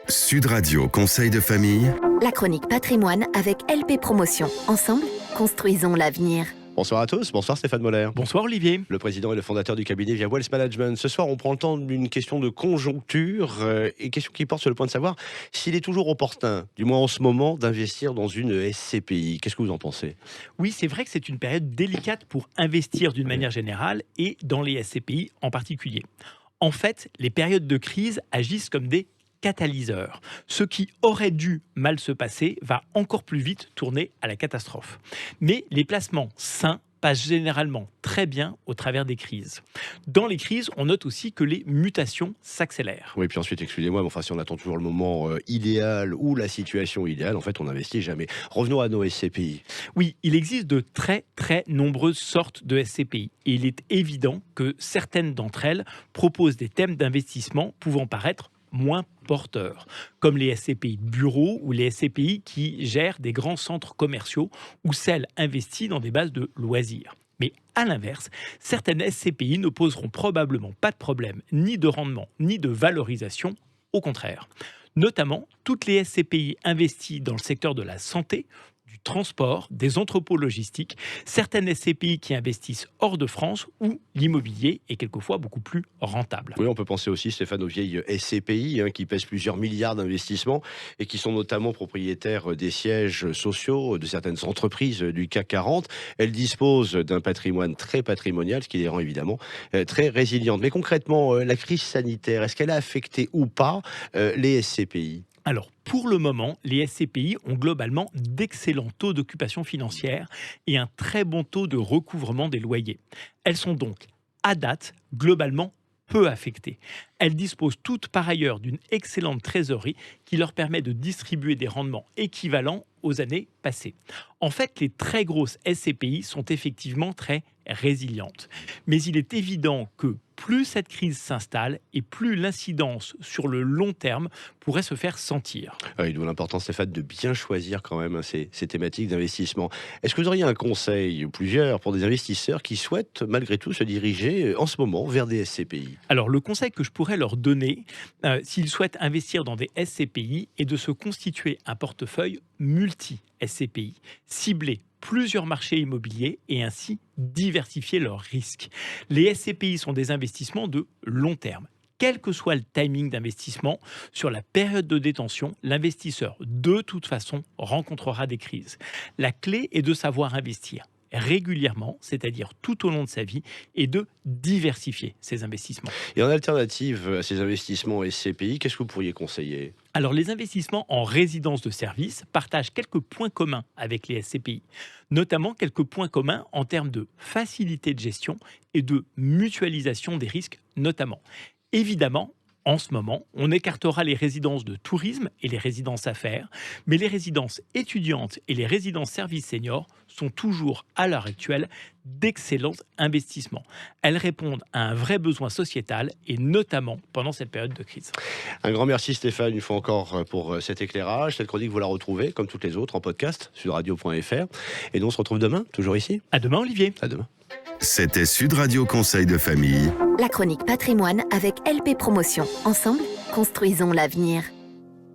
Sud Radio Conseil de famille. La chronique patrimoine avec LP Promotion. Ensemble, construisons l'avenir. Bonsoir à tous, bonsoir Stéphane Moller. Bonsoir Olivier. Le président et le fondateur du cabinet Via Wealth Management. Ce soir, on prend le temps d'une question de conjoncture et question qui porte sur le point de savoir s'il est toujours opportun, du moins en ce moment, d'investir dans une SCPI. Qu'est-ce que vous en pensez ? Oui, c'est vrai que c'est une période délicate pour investir d'une manière générale et dans les SCPI en particulier. En fait, les périodes de crise agissent comme des catalyseurs. Ce qui aurait dû mal se passer va encore plus vite tourner à la catastrophe. Mais les placements sains passent généralement très bien au travers des crises. Dans les crises, on note aussi que les mutations s'accélèrent. Oui, puis ensuite, excusez-moi, mais enfin, si on attend toujours le moment idéal ou la situation idéale, en fait, on n'investit jamais. Revenons à nos SCPI. Oui, il existe de très nombreuses sortes de SCPI. Et il est évident que certaines d'entre elles proposent des thèmes d'investissement pouvant paraître moins porteurs, comme les SCPI de bureaux ou les SCPI qui gèrent des grands centres commerciaux ou celles investies dans des bases de loisirs. Mais à l'inverse, certaines SCPI ne poseront probablement pas de problème, ni de rendement, ni de valorisation, au contraire. Notamment, toutes les SCPI investies dans le secteur de la santé, du transport, des entrepôts logistiques, certaines SCPI qui investissent hors de France où l'immobilier est quelquefois beaucoup plus rentable. Oui, on peut penser aussi, Stéphane, aux vieilles SCPI qui pèsent plusieurs milliards d'investissements et qui sont notamment propriétaires des sièges sociaux de certaines entreprises du CAC 40. Elles disposent d'un patrimoine très patrimonial, ce qui les rend évidemment très résilientes. Mais concrètement, la crise sanitaire, est-ce qu'elle a affecté ou pas les SCPI ? Alors, pour le moment, les SCPI ont globalement d'excellents taux d'occupation financière et un très bon taux de recouvrement des loyers. Elles sont donc, à date, globalement peu affectées. Elles disposent toutes par ailleurs d'une excellente trésorerie qui leur permet de distribuer des rendements équivalents aux années passées. En fait, les très grosses SCPI sont effectivement très résilientes. Mais il est évident que plus cette crise s'installe et plus l'incidence sur le long terme pourrait se faire sentir. D'où l'importance, Stéphane, de bien choisir quand même ces thématiques d'investissement. Est-ce que vous auriez un conseil, ou plusieurs, pour des investisseurs qui souhaitent malgré tout se diriger en ce moment vers des SCPI ? Alors le conseil que je pourrais leur donner, s'ils souhaitent investir dans des SCPI, est de se constituer un portefeuille multi-SCPI, ciblé plusieurs marchés immobiliers et ainsi diversifier leurs risques. Les SCPI sont des investissements de long terme. Quel que soit le timing d'investissement, sur la période de détention, l'investisseur, de toute façon, rencontrera des crises. La clé est de savoir investir régulièrement, c'est-à-dire tout au long de sa vie, et de diversifier ses investissements. Et en alternative à ces investissements SCPI, qu'est-ce que vous pourriez conseiller ? Alors, les investissements en résidence de service partagent quelques points communs avec les SCPI, notamment quelques points communs en termes de facilité de gestion et de mutualisation des risques notamment. Évidemment, en ce moment, on écartera les résidences de tourisme et les résidences affaires, mais les résidences étudiantes et les résidences services seniors sont toujours, à l'heure actuelle, d'excellents investissements. Elles répondent à un vrai besoin sociétal et notamment pendant cette période de crise. Un grand merci Stéphane, une fois encore pour cet éclairage. Cette chronique, vous la retrouvez, comme toutes les autres, en podcast, sur radio.fr. Et nous, on se retrouve demain, toujours ici. À demain, Olivier. À demain. C'était Sud Radio Conseil de famille. La chronique patrimoine avec LP Promotion. Ensemble, construisons l'avenir.